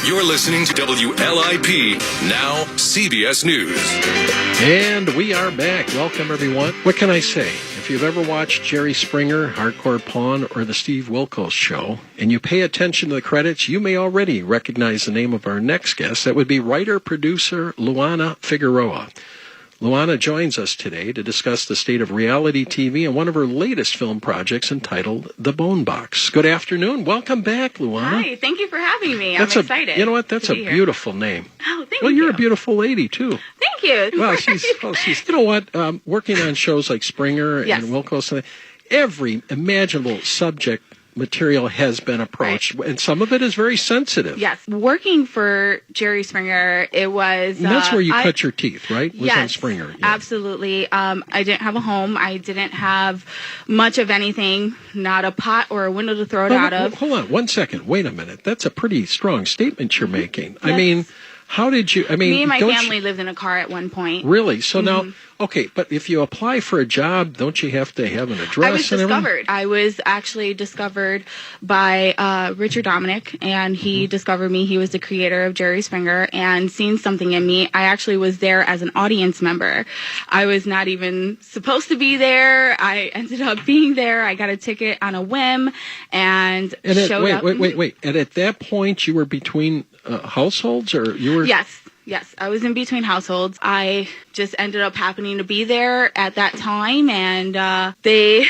You're listening to WLIP, now CBS News. And we are back. Welcome, everyone. What can I say? If you've ever watched Jerry Springer, Hardcore Pawn, or the Steve Wilkos Show, and you pay attention to the credits, you may already recognize the name of our next guest. That would be writer-producer Luana Figueroa. Luana joins us today to discuss the state of reality TV and one of her latest film projects entitled The Bone Box. Good afternoon. Welcome back, Luana. Hi, thank you for having me. I'm excited. You know what? That's a beautiful name. Oh, thank you. Well, you're a beautiful lady, too. Thank you. Well, she's you know what? Working on shows like Springer and Wilkos, every imaginable subject material has been approached, and some of it is very sensitive. Yes. Working for Jerry Springer, it was... And that's where you cut your teeth, right? Was yes, on Springer. Yeah. Absolutely. I didn't have a home. I didn't have much of anything, not a pot or a window to throw it out of. Hold on 1 second. Wait a minute. That's a pretty strong statement you're making. Yes. I mean... How did you, me and my family lived in a car at one point. Really? So now, okay, but if you apply for a job, don't you have to have an address? I was discovered. I was actually discovered by Richard Dominick, and he discovered me. He was the creator of Jerry Springer, and seen something in me. I actually was there as an audience member. I was not even supposed to be there. I ended up being there. I got a ticket on a whim, and showed up. Wait. And at that point, you were between households, or you were... Yes, I was in between households. I just ended up happening to be there at that time, and they...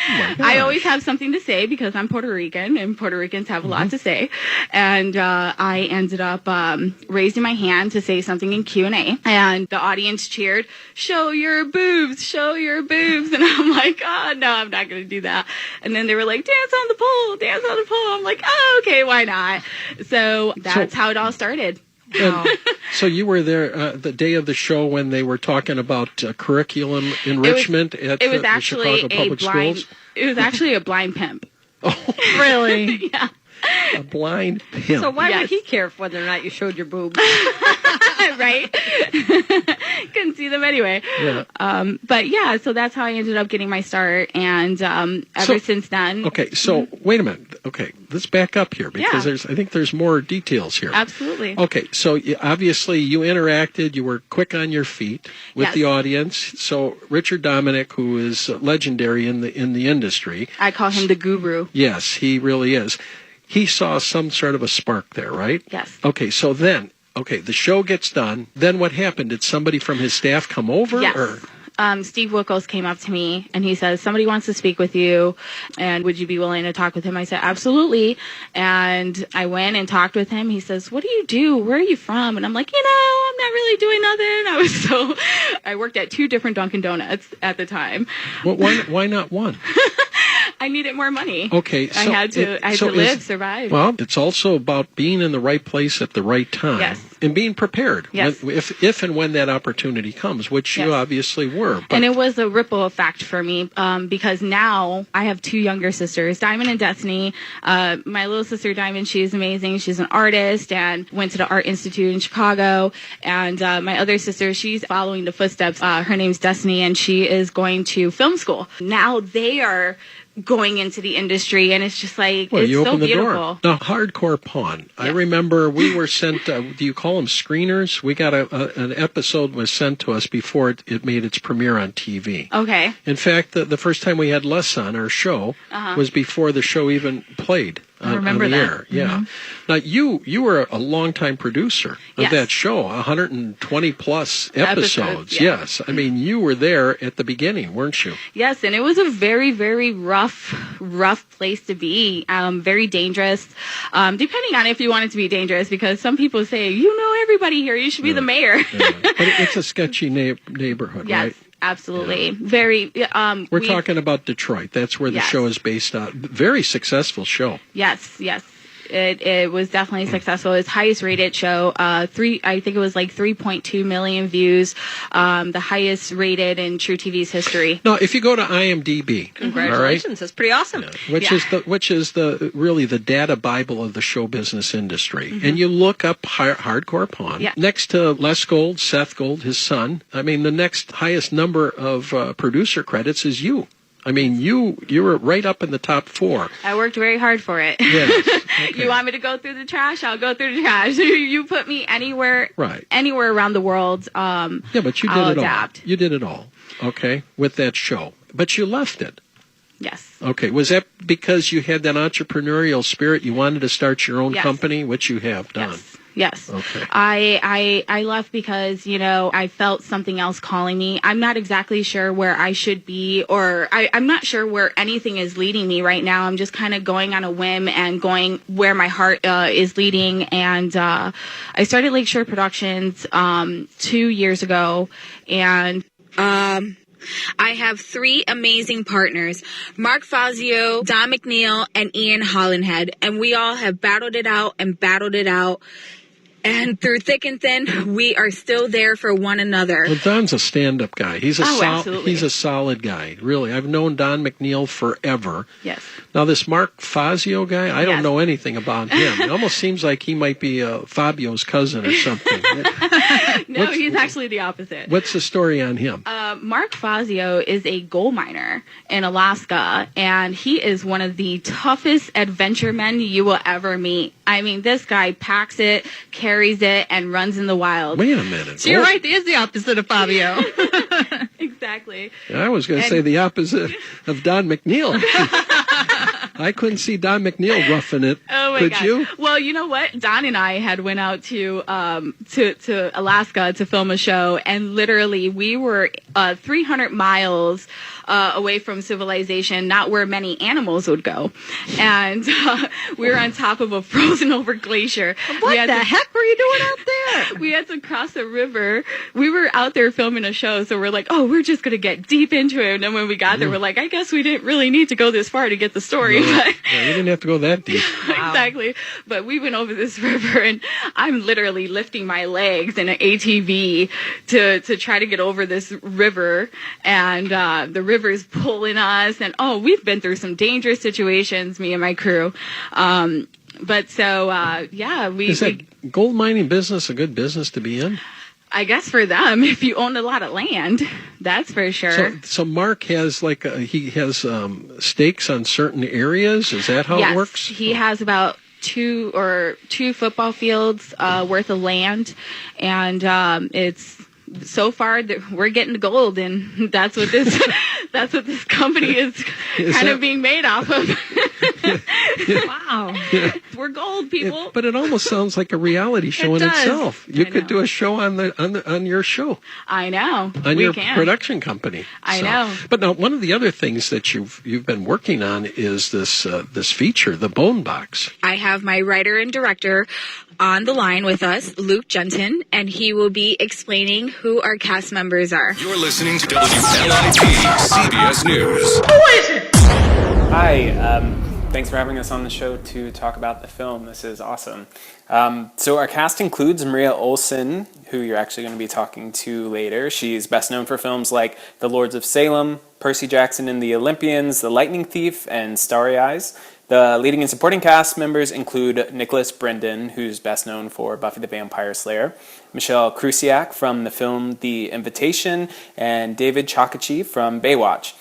I always have something to say because I'm Puerto Rican, and Puerto Ricans have a lot to say. And I ended up raising my hand to say something in Q&A, and the audience cheered, "Show your boobs, show your boobs." And I'm like, oh, no, I'm not going to do that. And then they were like, "Dance on the pole, dance on the pole." I'm like, oh, okay, why not? So that's how it all started. So you were there the day of the show when they were talking about curriculum enrichment at the Chicago Public Schools? It was actually a blind pimp. Oh, really? Yeah. A blind pimp. So why would he care whether or not you showed your boobs? Right? Couldn't see them anyway. Yeah. But yeah, so that's how I ended up getting my start, and ever since then. Okay, so wait a minute. Okay, let's back up here because I think there's more details here. Absolutely. Okay, so obviously you interacted. You were quick on your feet with the audience. So Richard Dominick, who is legendary in the industry, I call him the guru. Yes, he really is. He saw some sort of a spark there, right? Yes. Okay, so then, the show gets done. Then what happened? Did somebody from his staff come over? Yes. Or? Steve Wilkos came up to me, and he says, "Somebody wants to speak with you, and would you be willing to talk with him?" I said, "Absolutely." And I went and talked with him. He says, "What do you do? Where are you from?" And I'm like, I'm not really doing nothing. I worked at 2 different Dunkin' Donuts at the time. Well, why not one? I needed more money. Okay. So I had to live, survive. Well, it's also about being in the right place at the right time. Yes. And being prepared. Yes. If and when that opportunity comes, which you obviously were. But... And it was a ripple effect for me because now I have 2 younger sisters, Diamond and Destiny. My little sister, Diamond, she's amazing. She's an artist and went to the Art Institute in Chicago. And my other sister, she's following the footsteps. Her name's Destiny, and she is going to film school. Now they are going into the industry, and it's just like, it's you so opened the beautiful. Door. Now, Hardcore Pawn. I remember we were sent, do you call them screeners? We got an episode was sent to us before it made its premiere on TV. Okay. In fact, the first time we had Les on our show was before the show even played. I remember on the that. air. Yeah. Now, you were a longtime producer of that show, 120 plus episodes. Yes. I mean, you were there at the beginning, weren't you? Yes, and it was a very, very rough place to be. Very dangerous, depending on if you want it to be dangerous, because some people say, you know everybody here, you should be the mayor. But it's a sketchy neighborhood, right? Absolutely. Very. We're talking about Detroit. That's where the show is based on. Very successful show. Yes. It was definitely successful. It's highest rated show. I think it was like 3.2 million views. The highest rated in True TV's history. Now, if you go to IMDb, congratulations, that's pretty awesome. Which is really the data bible of the show business industry. And you look up Hardcore Pawn next to Les Gold, Seth Gold, his son. I mean, the next highest number of producer credits is you. I mean, you were right up in the top 4. I worked very hard for it. Yes. Okay. You want me to go through the trash? I'll go through the trash. You put me anywhere around the world. Yeah, but you did I'll it adapt. all. You did it all, okay, with that show. But you left it. Yes. Okay. Was that because you had that entrepreneurial spirit? You wanted to start your own company, which you have done? Yes. Okay. I left because, I felt something else calling me. I'm not exactly sure where I should be, or I'm not sure where anything is leading me right now. I'm just kind of going on a whim and going where my heart is leading. And I started Lakeshore Productions 2 years ago, and I have 3 amazing partners, Mark Fazio, Don McNeil, and Ian Hollandhead, and we all have battled it out. And through thick and thin, we are still there for one another. Well, Don's a stand-up guy. He's absolutely. He's a solid guy, really. I've known Don McNeil forever. Yes. Now, this Mark Fazio guy, I don't know anything about him. It almost seems like he might be Fabio's cousin or something. No, he's actually the opposite. What's the story on him? Mark Fazio is a gold miner in Alaska, and he is one of the toughest adventure men you will ever meet. I mean, this guy packs it, carries it, and runs in the wild. Wait a minute. So you're right. He is the opposite of Fabio. Exactly. I was going to say the opposite of Don McNeil. I couldn't see Don McNeil roughing it. Oh my Could God. you? Well, you know what? Don and I had went out to Alaska to film a show, and literally we were 300 miles away from civilization, not where many animals would go. And we were on top of a frozen over glacier. What the heck were you doing out there? We had to cross a river. We were out there filming a show, so we're like, oh, we're just going to get deep into it. And then when we got there, we're like, I guess we didn't really need to go this far to get the story. No, you didn't have to go that deep. Wow. Exactly. But we went over this river, and I'm literally lifting my legs in an ATV to try to get over this river. And the river's pulling us. And, we've been through some dangerous situations, me and my crew. But so, Is that gold mining business a good business to be in? I guess for them, if you own a lot of land, that's for sure. So Mark has he has stakes on certain areas. Is that how it works? He has about two football fields worth of land, and it's so far that we're getting the gold, and that's what this company is kind of being made off of. Wow. We're gold, people. But it almost sounds like a reality show in itself. You could do a show on your show. I know. On your production company. I know. But now, one of the other things that you've been working on is this feature, the Bone Box. I have my writer and director on the line with us, Luke Genton, and he will be explaining who our cast members are. You're listening to WLIP CBS News. Who is it? Hi, thanks for having us on the show to talk about the film. This is awesome. So our cast includes Maria Olsen, who you're actually going to be talking to later. She's best known for films like The Lords of Salem, Percy Jackson and the Olympians, The Lightning Thief, and Starry Eyes. The leading and supporting cast members include Nicholas Brendon, who's best known for Buffy the Vampire Slayer, Michelle Krusiak from the film The Invitation, and David Chokachi from Baywatch.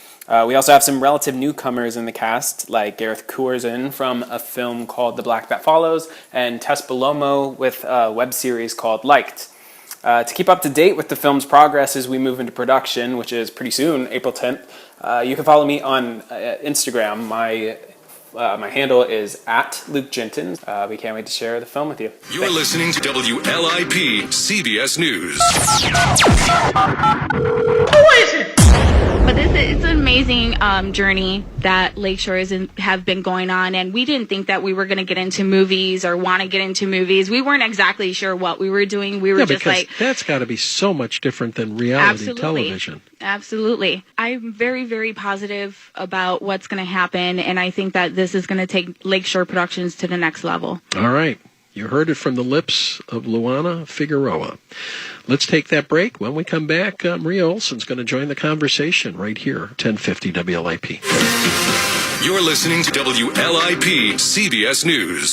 We also have some relative newcomers in the cast, like Gareth Curzon from a film called The Black That Follows, and Tess Belomo with a web series called Liked. To keep up to date with the film's progress as we move into production, which is pretty soon, April 10th, you can follow me on Instagram. My handle is @Luke Genton. We can't wait to share the film with you. You're listening to WLIP CBS News. Who is it? But it's an amazing journey that Lakeshores have been going on, and we didn't think that we were going to get into movies or want to get into movies. We weren't exactly sure what we were doing. We were just like... that's got to be so much different than reality television. Absolutely. I'm very, very positive about what's going to happen, and I think that this is going to take Lakeshore Productions to the next level. All right. You heard it from the lips of Luana Figueroa. Let's take that break. When we come back, Maria Olsen's going to join the conversation right here, 1050 WLIP. You're listening to WLIP CBS News.